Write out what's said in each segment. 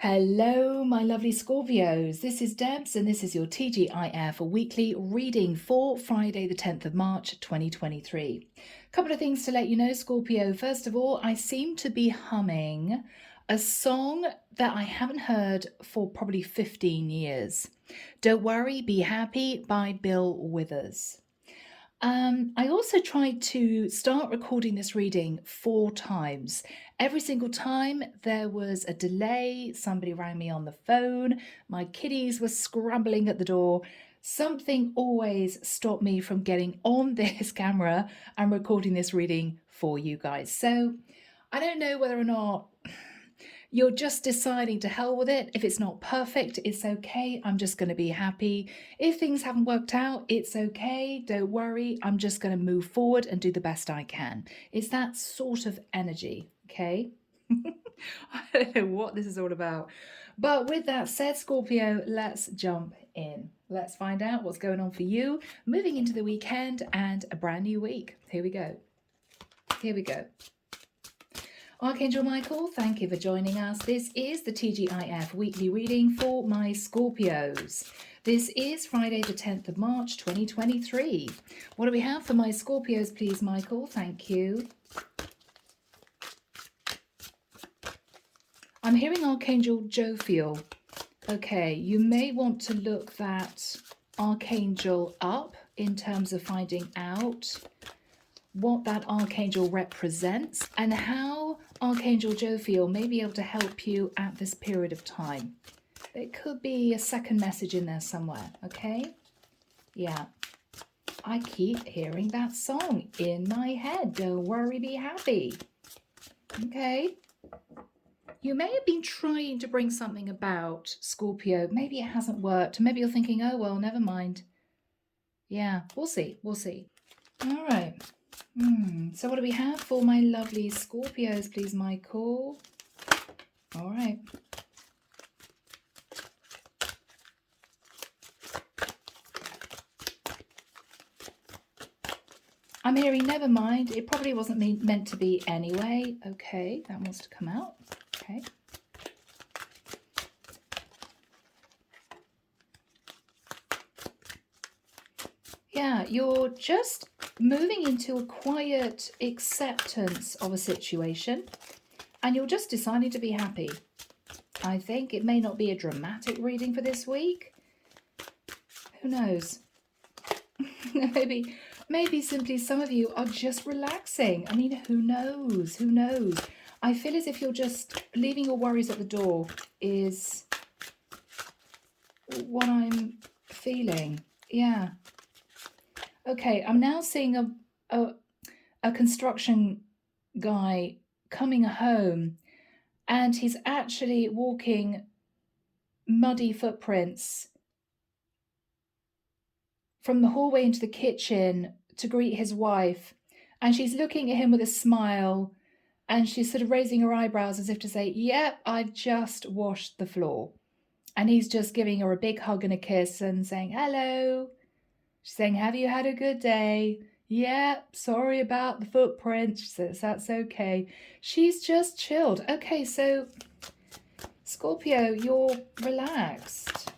Hello, my lovely Scorpios. This is Debs, and this is your T.G.I.F, a weekly reading for Friday, the 10th of March, 2023. A couple of things to let you know, Scorpio. First of all, I seem to be humming a song that I haven't heard for probably 15 years. Don't Worry, Be Happy by Bill Withers. I also tried to start recording this reading 4 times. Every single time there was a delay, somebody rang me on the phone, my kiddies were scrambling at the door. Something always stopped me from getting on this camera and recording this reading for you guys. So I don't know whether or not you're just deciding to hell with it. If it's not perfect, it's okay. I'm just going to be happy. If things haven't worked out, it's okay. Don't worry. I'm just going to move forward and do the best I can. It's that sort of energy, okay? I don't know what this is all about. But with that said, Scorpio, let's jump in. Let's find out what's going on for you moving into the weekend and a brand new week. Here we go. Here we go. Archangel Michael, thank you for joining us. This is the T.G.I.F weekly reading for my Scorpios. This is Friday the 10th of March 2023. What do we have for my Scorpios, please, Michael? Thank you. I'm hearing Archangel Jophiel. Okay, you may want to look that Archangel up in terms of finding out what that Archangel represents and how Archangel Jophiel may be able to help you at this period of time. There could be a second message in there somewhere, okay? Yeah. I keep hearing that song in my head. Don't worry, be happy. Okay. You may have been trying to bring something about, Scorpio. Maybe it hasn't worked. Maybe you're thinking, oh, well, never mind. Yeah, we'll see. We'll see. All right. So what do we have for my lovely Scorpios, please, Michael? All right. I'm hearing never mind. It probably wasn't meant to be anyway. Okay, that wants to come out. Okay. Yeah, you're just moving into a quiet acceptance of a situation and you're just deciding to be happy. I think it may not be a dramatic reading for this week. Who knows? Maybe simply some of you are just relaxing. I mean, who knows? Who knows? I feel as if you're just leaving your worries at the door is what I'm feeling. Yeah. Okay, I'm now seeing a construction guy coming home and he's actually walking muddy footprints from the hallway into the kitchen to greet his wife, and she's looking at him with a smile and she's sort of raising her eyebrows as if to say, yep, I've just washed the floor. And he's just giving her a big hug and a kiss and saying, hello. She's saying, have you had a good day? Yeah, sorry about the footprints. She says, that's okay. She's just chilled. Okay, so Scorpio, you're relaxed.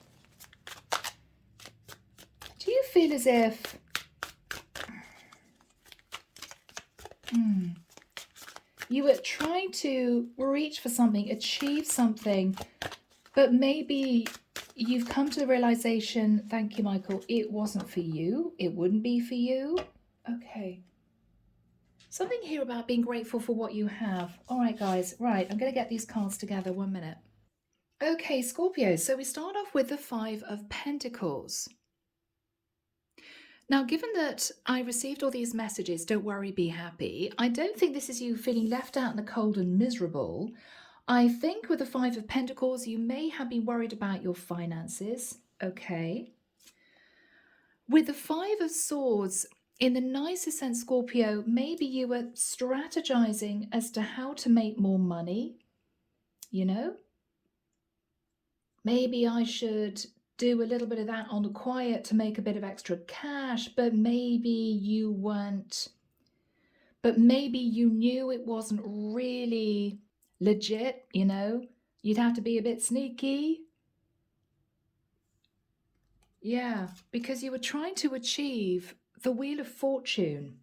Do you feel as if you were trying to reach for something, achieve something, but maybe you've come to the realization, thank you, Michael, it wasn't for you. It wouldn't be for you. Okay. Something here about being grateful for what you have. All right, guys. Right, I'm going to get these cards together. 1 minute. Okay, Scorpio. So we start off with the 5 of Pentacles. Now, given that I received all these messages, don't worry, be happy, I don't think this is you feeling left out in the cold and miserable. I think with the 5 of Pentacles, you may have been worried about your finances. Okay. With the 5 of Swords, in the nicest sense, Scorpio, maybe you were strategizing as to how to make more money, you know? Maybe I should do a little bit of that on the quiet to make a bit of extra cash, but maybe you weren't, but maybe you knew it wasn't really legit, you know? You'd have to be a bit sneaky. Yeah, because you were trying to achieve the Wheel of Fortune.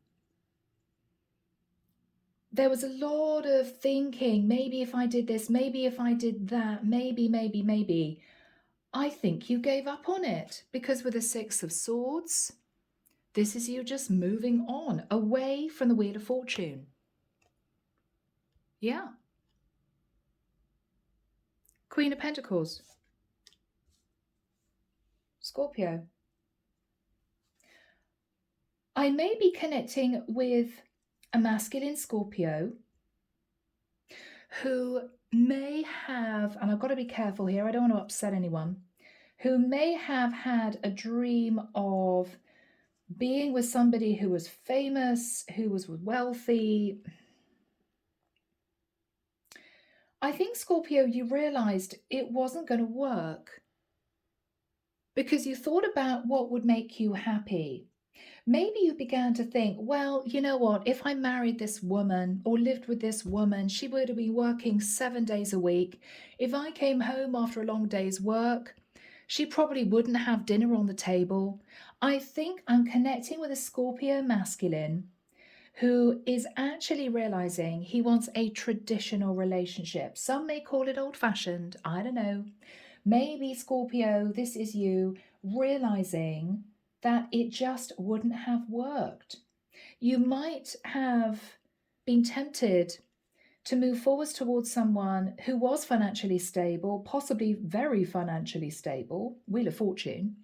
There was a lot of thinking, maybe if I did this, maybe if I did that, maybe. I think you gave up on it because with the Six of Swords, this is you just moving on away from the Wheel of Fortune. Yeah. Queen of Pentacles. Scorpio. I may be connecting with a masculine Scorpio who may have, and I've got to be careful here, I don't want to upset anyone, who may have had a dream of being with somebody who was famous, who was wealthy. I think, Scorpio, you realized it wasn't going to work because you thought about what would make you happy. Maybe you began to think, well, you know what, if I married this woman or lived with this woman, she would have been working 7 days a week. If I came home after a long day's work, she probably wouldn't have dinner on the table. I think I'm connecting with a Scorpio masculine who is actually realizing he wants a traditional relationship. Some may call it old-fashioned, I don't know. Maybe, Scorpio, this is you realizing that it just wouldn't have worked. You might have been tempted to move forwards towards someone who was financially stable, possibly very financially stable, Wheel of Fortune,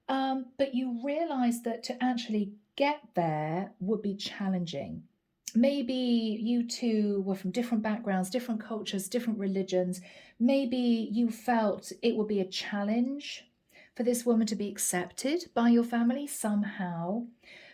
but you realized that to actually get there would be challenging. Maybe you two were from different backgrounds, different cultures, different religions. Maybe you felt it would be a challenge for this woman to be accepted by your family somehow.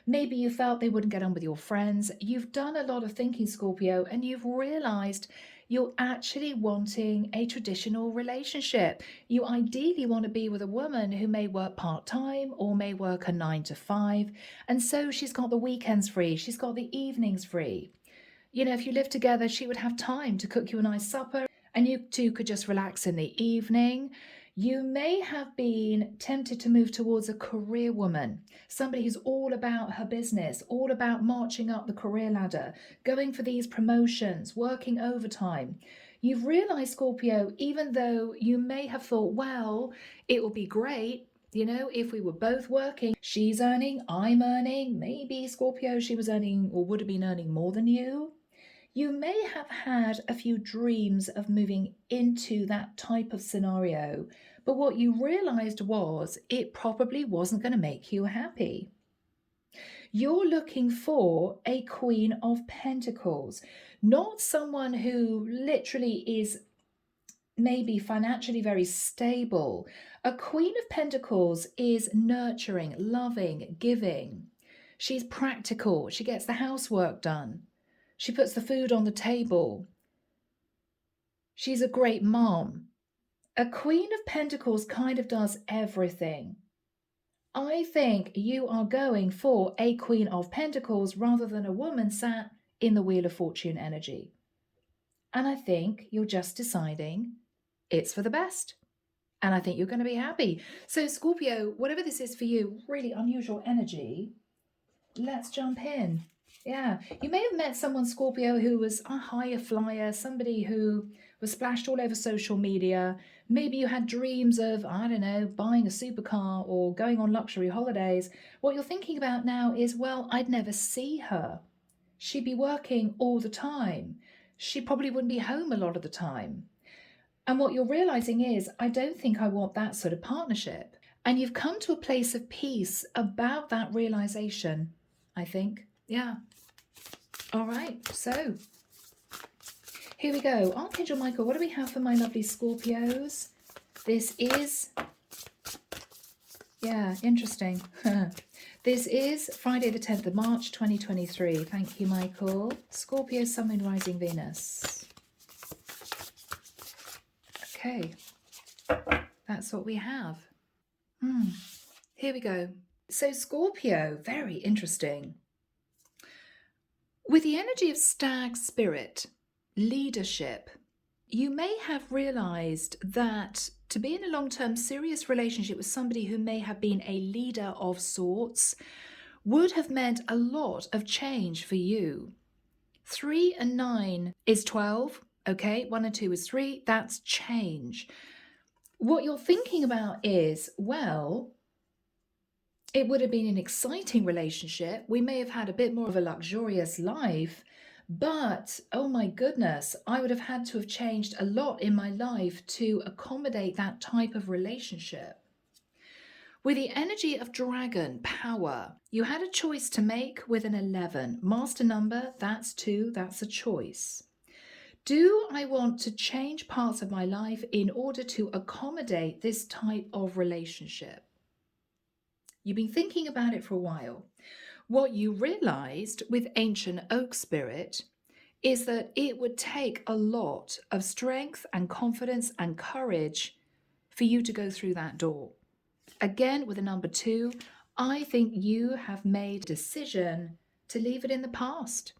Maybe you felt they wouldn't get on with your friends. You've done a lot of thinking, Scorpio, and you've realized you're actually wanting a traditional relationship. You ideally want to be with a woman who may work part-time or may work a 9 to 5. And so she's got the weekends free. She's got the evenings free. You know, if you lived together, she would have time to cook you a nice supper and you two could just relax in the evening. You may have been tempted to move towards a career woman, somebody who's all about her business, all about marching up the career ladder, going for these promotions, working overtime. You've realized, Scorpio, even though you may have thought, well, it will be great, you know, if we were both working, she's earning, I'm earning, maybe, Scorpio, she was earning or would have been earning more than you. You may have had a few dreams of moving into that type of scenario, but what you realized was it probably wasn't going to make you happy. You're looking for a Queen of Pentacles, not someone who literally is maybe financially very stable. A Queen of Pentacles is nurturing, loving, giving. She's practical. She gets the housework done. She puts the food on the table. She's a great mom. A Queen of Pentacles kind of does everything. I think you are going for a Queen of Pentacles rather than a woman sat in the Wheel of Fortune energy. And I think you're just deciding it's for the best. And I think you're going to be happy. So Scorpio, whatever this is for you, really unusual energy, let's jump in. Yeah, you may have met someone, Scorpio, who was a higher flyer, somebody who was splashed all over social media. Maybe you had dreams of, I don't know, buying a supercar or going on luxury holidays. What you're thinking about now is, well, I'd never see her. She'd be working all the time. She probably wouldn't be home a lot of the time. And what you're realizing is, I don't think I want that sort of partnership. And you've come to a place of peace about that realization, I think. Yeah. All right. So here we go. Archangel Michael, what do we have for my lovely Scorpios? This is, yeah, interesting. This is Friday the 10th of March, 2023. Thank you, Michael. Scorpio, Sun, Moon, Rising, Venus. Okay. That's what we have. Here we go. So Scorpio, very interesting. With the energy of stag spirit, leadership, You may have realized that to be in a long-term serious relationship with somebody who may have been a leader of sorts would have meant a lot of change for you. 3 and 9 is 12, okay? 1 and 2 is 3, that's change. What you're thinking about is, well, it would have been an exciting relationship. We may have had a bit more of a luxurious life, but oh my goodness, I would have had to have changed a lot in my life to accommodate that type of relationship. With the energy of dragon power, you had a choice to make with an 11. Master number, that's 2, that's a choice. Do I want to change parts of my life in order to accommodate this type of relationship? You've been thinking about it for a while. What you realized with Ancient Oak Spirit is that it would take a lot of strength and confidence and courage for you to go through that door. Again, with a number 2, I think you have made a decision to leave it in the past.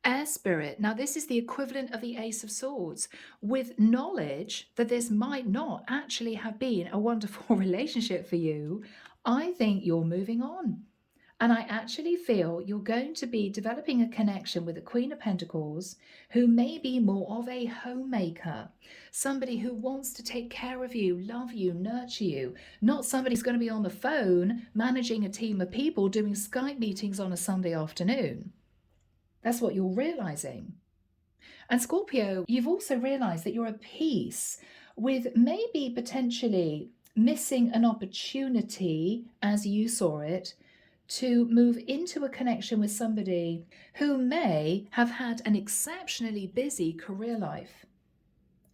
Air Spirit, now this is the equivalent of the Ace of Swords, with knowledge that this might not actually have been a wonderful relationship for you. I think you're moving on. And I actually feel you're going to be developing a connection with the Queen of Pentacles, who may be more of a homemaker, somebody who wants to take care of you, love you, nurture you, not somebody who's going to be on the phone managing a team of people doing Skype meetings on a Sunday afternoon. That's what you're realizing. And Scorpio, you've also realized that you're at peace with maybe potentially missing an opportunity, as you saw it, to move into a connection with somebody who may have had an exceptionally busy career life.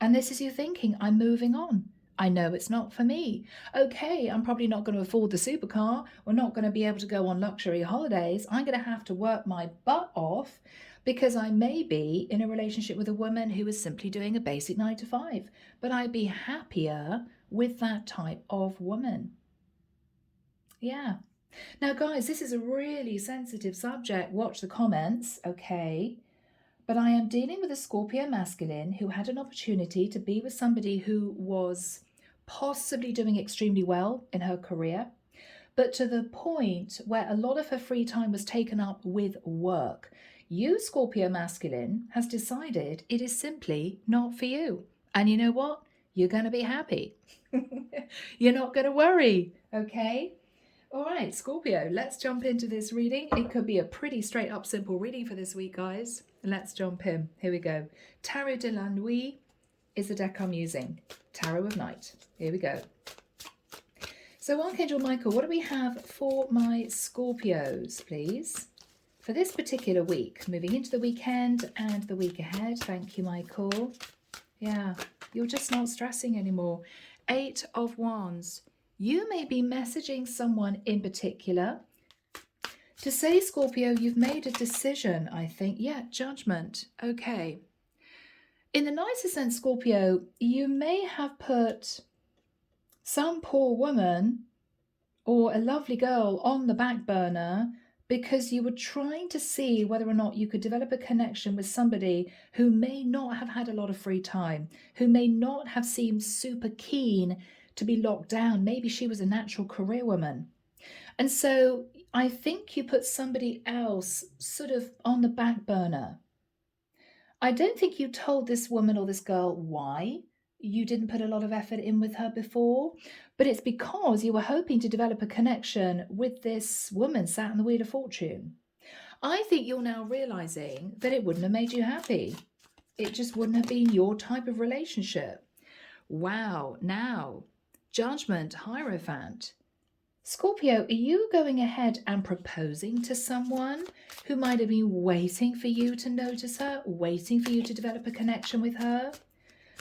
And this is you thinking, I'm moving on. I know it's not for me. Okay, I'm probably not going to afford the supercar. We're not going to be able to go on luxury holidays. I'm going to have to work my butt off because I may be in a relationship with a woman who is simply doing a basic 9 to 5. But I'd be happier with that type of woman. Yeah. Now, guys, this is a really sensitive subject. Watch the comments, okay? But I am dealing with a Scorpio masculine who had an opportunity to be with somebody who was possibly doing extremely well in her career, but to the point where a lot of her free time was taken up with work. You, Scorpio masculine, has decided it is simply not for you. And you know what? You're going to be happy. You're not going to worry, okay? All right, Scorpio, let's jump into this reading. It could be a pretty straight up simple reading for this week, guys. Let's jump in. Here we go. Tarot de la Nuit is the deck I'm using. Tarot of Night. Here we go. So Archangel Michael, what do we have for my Scorpios, please? For this particular week, moving into the weekend and the week ahead. Thank you, Michael. Yeah, you're just not stressing anymore. 8 of Wands. You may be messaging someone in particular to say, Scorpio, you've made a decision, I think. Yeah, judgment. Okay. In the nicest sense, Scorpio, you may have put some poor woman or a lovely girl on the back burner because you were trying to see whether or not you could develop a connection with somebody who may not have had a lot of free time, who may not have seemed super keen to be locked down. Maybe she was a natural career woman. And so I think you put somebody else sort of on the back burner. I don't think you told this woman or this girl why you didn't put a lot of effort in with her before, but it's because you were hoping to develop a connection with this woman sat in the Wheel of Fortune. I think you're now realizing that it wouldn't have made you happy. It just wouldn't have been your type of relationship. Wow. Now, Judgment, Hierophant. Scorpio, are you going ahead and proposing to someone who might have been waiting for you to notice her, waiting for you to develop a connection with her?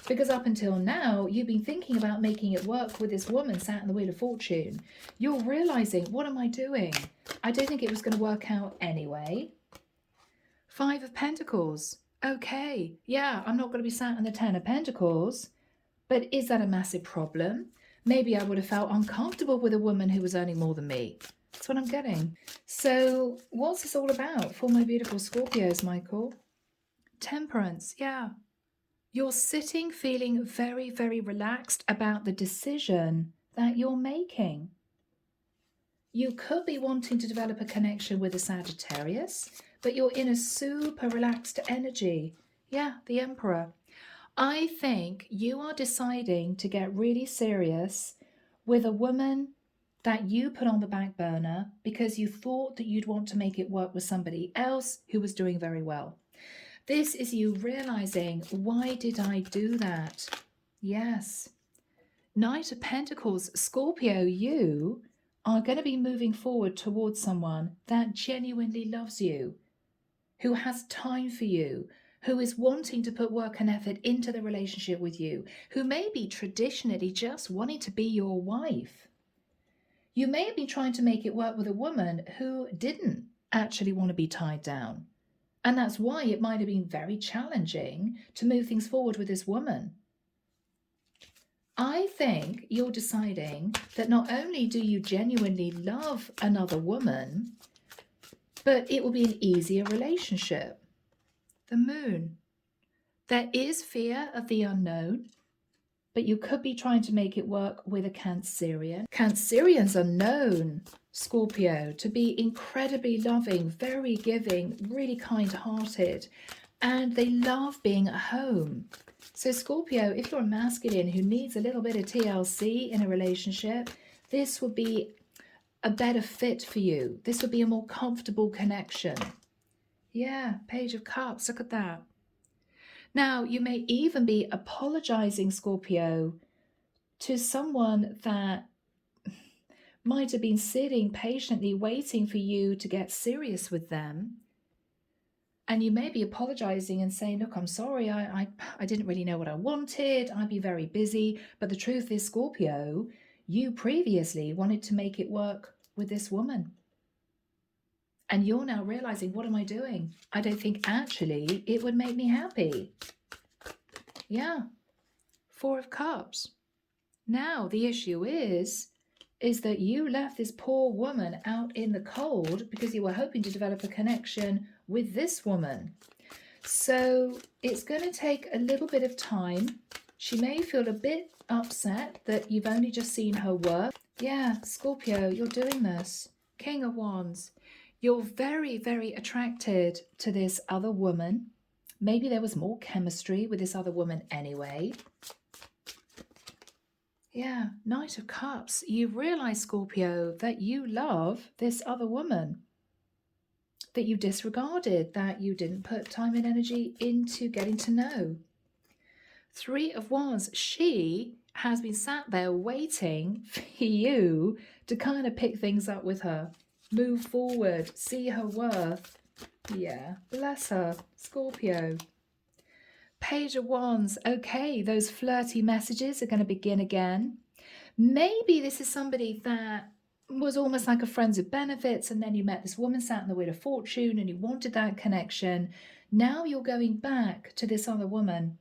Because up until now, you've been thinking about making it work with this woman sat in the Wheel of Fortune. You're realizing, what am I doing? I don't think it was going to work out anyway. 5 of Pentacles. Okay, yeah, I'm not going to be sat in the 10 of Pentacles, but is that a massive problem? Maybe I would have felt uncomfortable with a woman who was earning more than me. That's what I'm getting. So what's this all about for my beautiful Scorpios, Michael? Temperance, yeah. You're sitting feeling very, very relaxed about the decision that you're making. You could be wanting to develop a connection with a Sagittarius, but you're in a super relaxed energy. Yeah, the Emperor. I think you are deciding to get really serious with a woman that you put on the back burner because you thought that you'd want to make it work with somebody else who was doing very well. This is you realizing, why did I do that? Yes. Knight of Pentacles, Scorpio, you are going to be moving forward towards someone that genuinely loves you, who has time for you, who is wanting to put work and effort into the relationship with you, who may be traditionally just wanting to be your wife. You may have been trying to make it work with a woman who didn't actually want to be tied down. And that's why it might have been very challenging to move things forward with this woman. I think you're deciding that not only do you genuinely love another woman, but it will be an easier relationship. The Moon. There is fear of the unknown, but you could be trying to make it work with a Cancerian. Cancerians are known, Scorpio, to be incredibly loving, very giving, really kind-hearted, and they love being at home. So Scorpio, if you're a masculine who needs a little bit of TLC in a relationship, this would be a better fit for you. This would be a more comfortable connection. Yeah, Page of Cups, look at that. Now, you may even be apologizing, Scorpio, to someone that might have been sitting patiently waiting for you to get serious with them. And you may be apologizing and saying, look, I'm sorry, I didn't really know what I wanted. I'd be very busy. But the truth is, Scorpio, you previously wanted to make it work with this woman. And you're now realizing, what am I doing? I don't think actually it would make me happy. Yeah. Four of Cups. Now, the issue is that you left this poor woman out in the cold because you were hoping to develop a connection with this woman. So it's going to take a little bit of time. She may feel a bit upset that you've only just seen her work. Yeah, Scorpio, you're doing this. King of Wands. You're very, very attracted to this other woman. Maybe there was more chemistry with this other woman anyway. Yeah, Knight of Cups. You realize, Scorpio, that you love this other woman, that you disregarded, that you didn't put time and energy into getting to know. Three of Wands. She has been sat there waiting for you to kind of pick things up with her, move forward, see her worth. Yeah, bless her, Scorpio. Page of Wands. Okay, those flirty messages are going to begin again. Maybe this is somebody that was almost like a friends with benefits, and then you met this woman sat in the Wheel of Fortune and you wanted that connection. Now you're going back to this other woman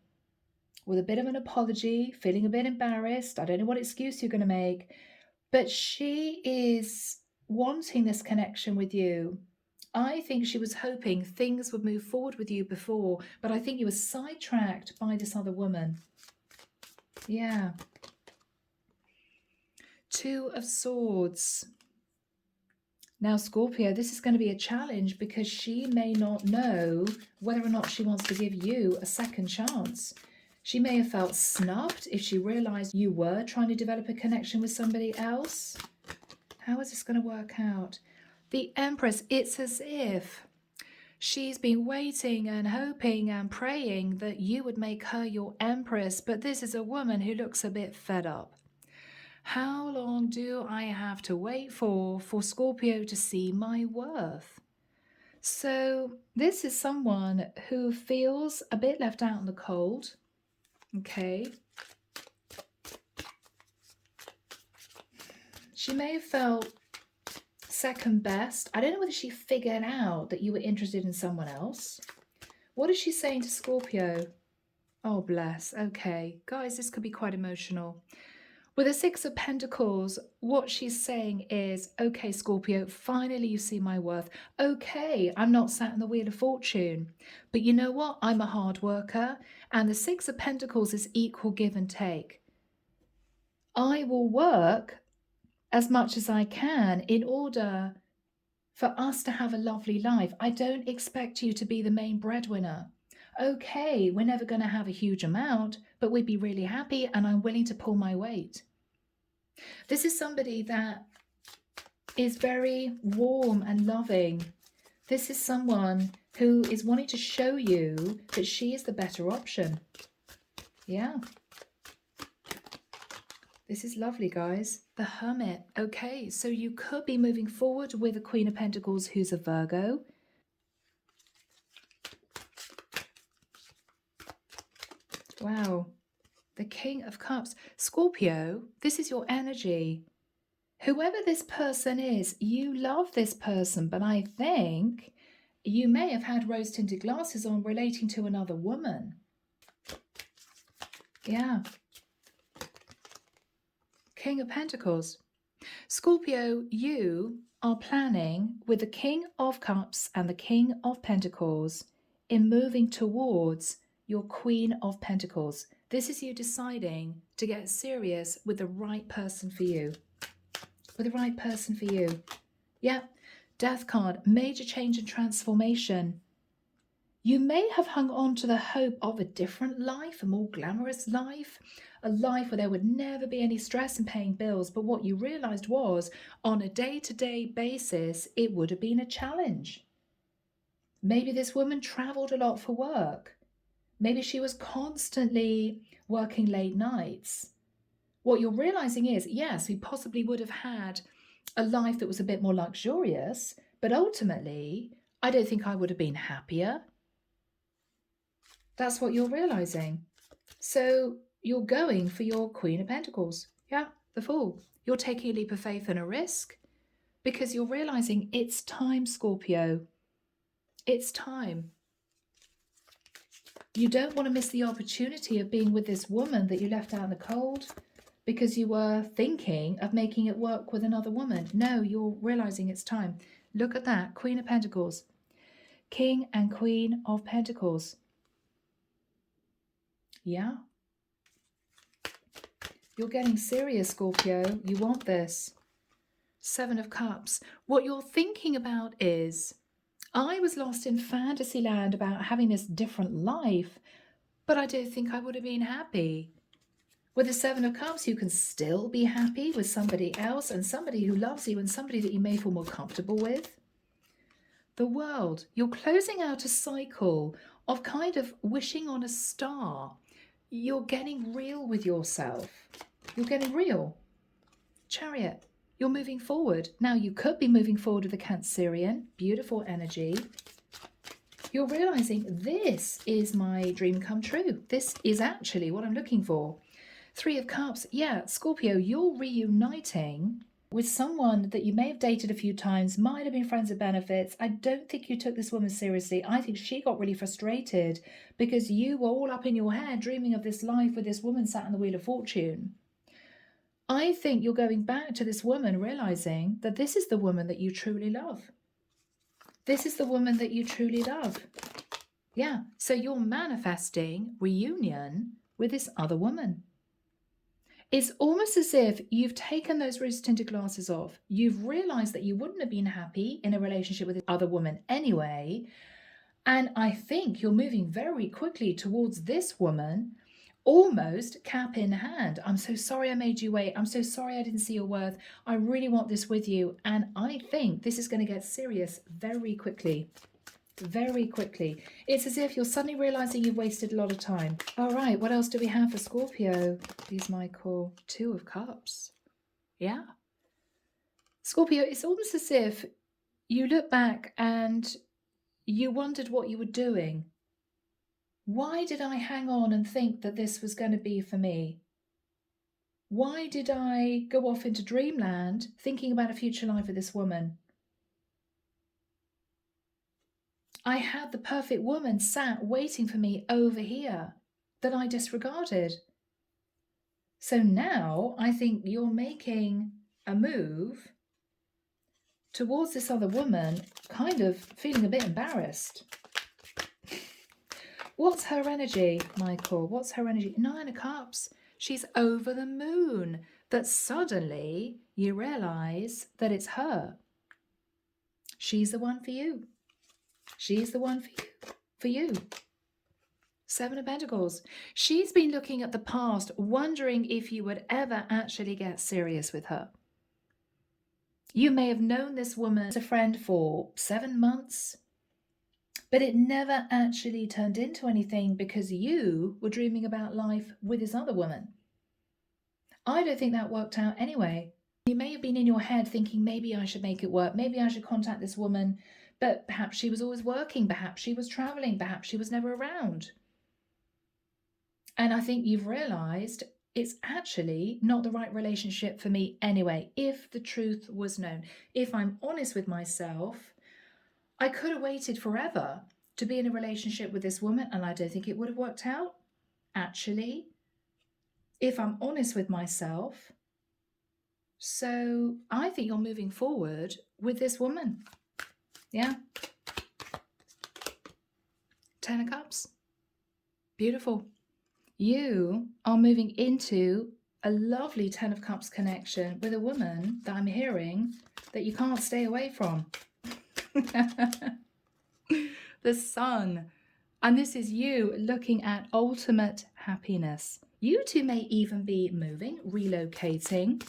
with a bit of an apology, feeling a bit embarrassed. I don't know what excuse you're going to make, but she is wanting this connection with you. I think she was hoping things would move forward with you before, but I think you were sidetracked by this other woman. Yeah. Two of Swords. Now, Scorpio, this is going to be a challenge because she may not know whether or not she wants to give you a second chance. She may have felt snubbed if she realized you were trying to develop a connection with somebody else. How is this going to work out? The Empress, it's as if she's been waiting and hoping and praying that you would make her your Empress, but this is a woman who looks a bit fed up. How long do I have to wait for Scorpio to see my worth? So this is someone who feels a bit left out in the cold. Okay. She may have felt second best. I don't know whether she figured out that you were interested in someone else. What is she saying to Scorpio? Oh, bless. Okay. Guys, this could be quite emotional. With the Six of Pentacles, what she's saying is, okay, Scorpio, finally you see my worth. Okay, I'm not sat in the Wheel of Fortune. But you know what? I'm a hard worker. And the Six of Pentacles is equal give and take. I will work as much as I can in order for us to have a lovely life. I don't expect you to be the main breadwinner. Okay, we're never going to have a huge amount, but we'd be really happy and I'm willing to pull my weight. This is somebody that is very warm and loving. This is someone who is wanting to show you that she is the better option. Yeah. This is lovely, guys. The Hermit. Okay, so you could be moving forward with the Queen of Pentacles, who's a Virgo. Wow. The King of Cups. Scorpio, this is your energy. Whoever this person is, you love this person, but I think you may have had rose-tinted glasses on relating to another woman. Yeah. King of Pentacles. Scorpio, you are planning with the King of Cups and the King of Pentacles in moving towards your Queen of Pentacles. This is you deciding to get serious with the right person for you. With the right person for you. Yeah. Death card. Major change and transformation. You may have hung on to the hope of a different life, a more glamorous life, a life where there would never be any stress in paying bills. But what you realized was, on a day-to-day basis, it would have been a challenge. Maybe this woman traveled a lot for work. Maybe she was constantly working late nights. What you're realizing is, yes, we possibly would have had a life that was a bit more luxurious, but ultimately, I don't think I would have been happier. That's what you're realizing. So you're going for your Queen of Pentacles. Yeah, the Fool. You're taking a leap of faith and a risk because you're realizing it's time, Scorpio. It's time. You don't want to miss the opportunity of being with this woman that you left out in the cold because you were thinking of making it work with another woman. No, you're realizing it's time. Look at that. Queen of Pentacles. King and Queen of Pentacles. Yeah. You're getting serious, Scorpio. You want this. Seven of Cups. What you're thinking about is, I was lost in fantasy land about having this different life, but I don't think I would have been happy. With the Seven of Cups, you can still be happy with somebody else and somebody who loves you and somebody that you may feel more comfortable with. The World. You're closing out a cycle of kind of wishing on a star. You're getting real with yourself. You're getting real. Chariot. You're moving forward. Now, you could be moving forward with the Cancerian. Beautiful energy. You're realizing this is my dream come true. This is actually what I'm looking for. Three of Cups. Yeah, Scorpio, you're reuniting with someone that you may have dated a few times, might have been friends with benefits. I don't think you took this woman seriously. I think she got really frustrated because you were all up in your head dreaming of this life with this woman sat in the Wheel of Fortune. I think you're going back to this woman realizing that this is the woman that you truly love. This is the woman that you truly love. Yeah, so you're manifesting reunion with this other woman. It's almost as if you've taken those rose-tinted glasses off. You've realized that you wouldn't have been happy in a relationship with this other woman anyway. And I think you're moving very quickly towards this woman, almost cap in hand. I'm so sorry I made you wait. I'm so sorry I didn't see your worth. I really want this with you. And I think this is going to get serious very quickly. Very quickly. It's as if you're suddenly realizing you've wasted a lot of time. All right, what else do we have for Scorpio? Please, Michael. Two of Cups. Yeah. Scorpio, it's almost as if you look back and you wondered what you were doing. Why did I hang on and think that this was going to be for me? Why did I go off into dreamland thinking about a future life with this woman? I had the perfect woman sat waiting for me over here that I disregarded. So now I think you're making a move towards this other woman, kind of feeling a bit embarrassed. What's her energy, Michael? What's her energy? 9 of Cups. She's over the moon that suddenly you realize that it's her. She's the one for you. She's the one for you. 7 of Pentacles. She's been looking at the past, wondering if you would ever actually get serious with her. You may have known this woman as a friend for 7 months, but it never actually turned into anything because you were dreaming about life with this other woman. I don't think that worked out anyway. You may have been in your head thinking, maybe I should make it work. Maybe I should contact this woman, but perhaps she was always working. Perhaps she was traveling. Perhaps she was never around. And I think you've realized it's actually not the right relationship for me anyway, if the truth was known. If I'm honest with myself, I could have waited forever to be in a relationship with this woman, and I don't think it would have worked out, actually, if I'm honest with myself. So I think you're moving forward with this woman. Yeah. 10 of Cups. Beautiful. You are moving into a lovely 10 of Cups connection with a woman that I'm hearing that you can't stay away from. The Sun. And this is you looking at ultimate happiness. You two may even be moving, relocating.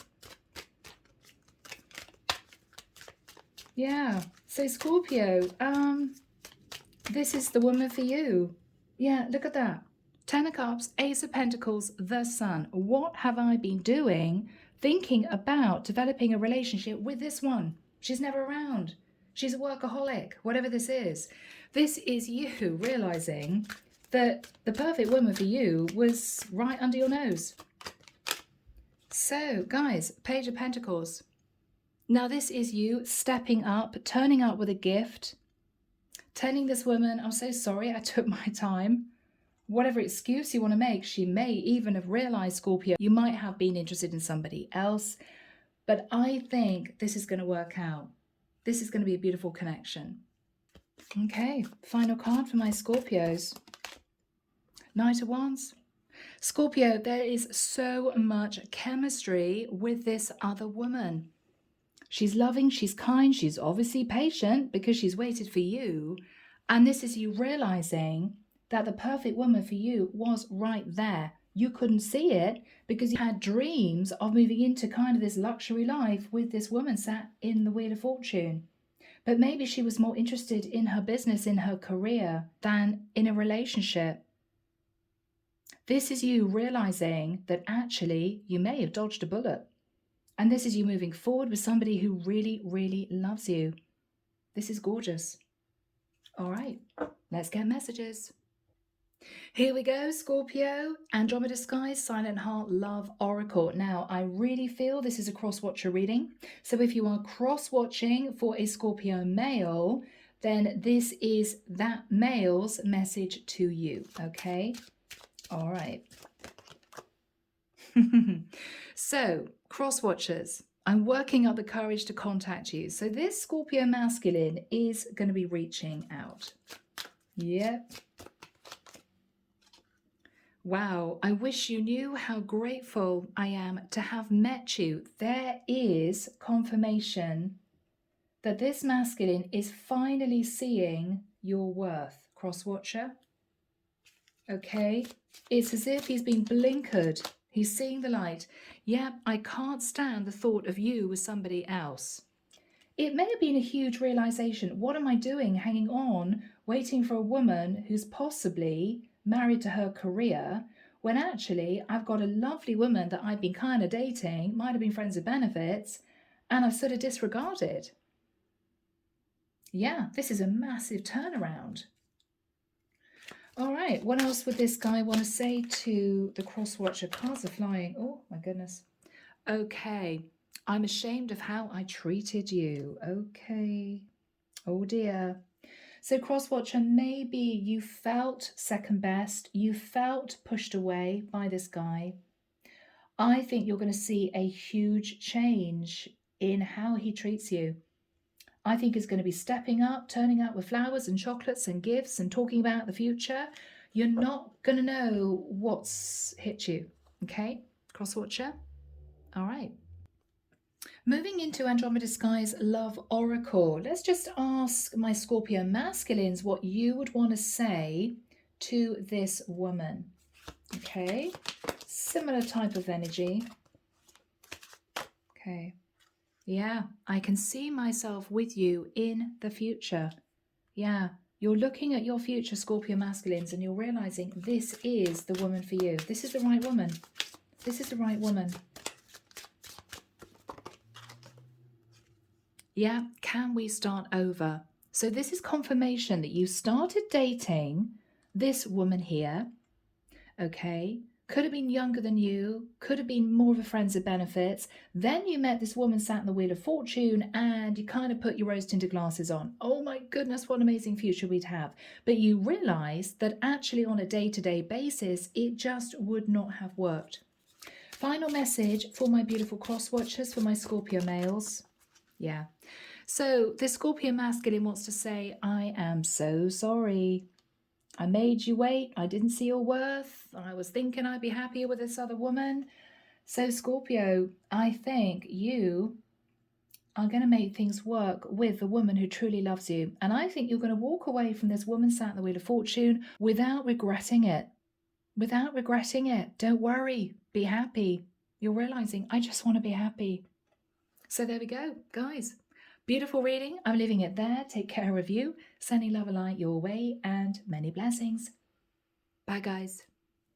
Yeah. So Scorpio, this is the woman for you. Yeah, look at that. 10 of Cups, Ace of Pentacles, the Sun. What have I been doing thinking about developing a relationship with this one? She's never around. She's a workaholic, whatever this is. This is you realizing that the perfect woman for you was right under your nose. So, guys, Page of Pentacles. Now, this is you stepping up, turning up with a gift, telling this woman, I'm so sorry, I took my time. Whatever excuse you want to make, she may even have realized, Scorpio, you might have been interested in somebody else. But I think this is going to work out. This is going to be a beautiful connection. Okay, final card for my Scorpios. Knight of Wands. Scorpio, there is so much chemistry with this other woman. She's loving, she's kind, she's obviously patient because she's waited for you. And this is you realizing that the perfect woman for you was right there. You couldn't see it because you had dreams of moving into kind of this luxury life with this woman sat in the Wheel of Fortune. But maybe she was more interested in her business, in her career, than in a relationship. This is you realizing that actually you may have dodged a bullet. And this is you moving forward with somebody who really, really loves you. This is gorgeous. All right, let's get messages. Here we go, Scorpio. Andromeda Skies, Silent Heart, Love, Oracle. Now, I really feel this is a cross-watcher reading. So if you are cross-watching for a Scorpio male, then this is that male's message to you, okay? All right. So, cross-watchers, I'm working up the courage to contact you. So this Scorpio masculine is going to be reaching out. Yep. Wow, I wish you knew how grateful I am to have met you. There is confirmation that this masculine is finally seeing your worth, cross-watcher. Okay, it's as if he's been blinkered. He's seeing the light. Yep, I can't stand the thought of you with somebody else. It may have been a huge realization. What am I doing hanging on, waiting for a woman who's possibly married to her career, when actually I've got a lovely woman that I've been kind of dating, might have been friends with benefits, and I've sort of disregarded. Yeah, this is a massive turnaround. All right, what else would this guy want to say to the cross-watcher? Cards are flying. Oh, my goodness. Okay, I'm ashamed of how I treated you. Okay. Oh, dear. So cross-watcher, maybe you felt second best. You felt pushed away by this guy. I think you're going to see a huge change in how he treats you. I think he's going to be stepping up, turning up with flowers and chocolates and gifts and talking about the future. You're not going to know what's hit you. Okay, Crosswatcher? All right. Moving into Andromeda Sky's Love Oracle, let's just ask my Scorpio masculines what you would want to say to this woman. Okay, similar type of energy. Okay, yeah, I can see myself with you in the future. Yeah, you're looking at your future, Scorpio masculines, and you're realizing this is the woman for you. This is the right woman. This is the right woman. Yeah, can we start over? So this is confirmation that you started dating this woman here, okay? Could have been younger than you, could have been more of a friends of benefits. Then you met this woman sat in the Wheel of Fortune and you kind of put your rose-tinted glasses on. Oh my goodness, what an amazing future we'd have. But you realized that actually on a day-to-day basis, it just would not have worked. Final message for my beautiful cross watchers, for my Scorpio males. Yeah. So the Scorpio masculine wants to say, I am so sorry. I made you wait. I didn't see your worth. I was thinking I'd be happier with this other woman. So Scorpio, I think you are going to make things work with the woman who truly loves you. And I think you're going to walk away from this woman sat in the Wheel of Fortune without regretting it. Without regretting it. Don't worry. Be happy. You're realizing, I just want to be happy. So there we go, guys. Beautiful reading. I'm leaving it there. Take care of you. Sending love and light your way and many blessings. Bye, guys.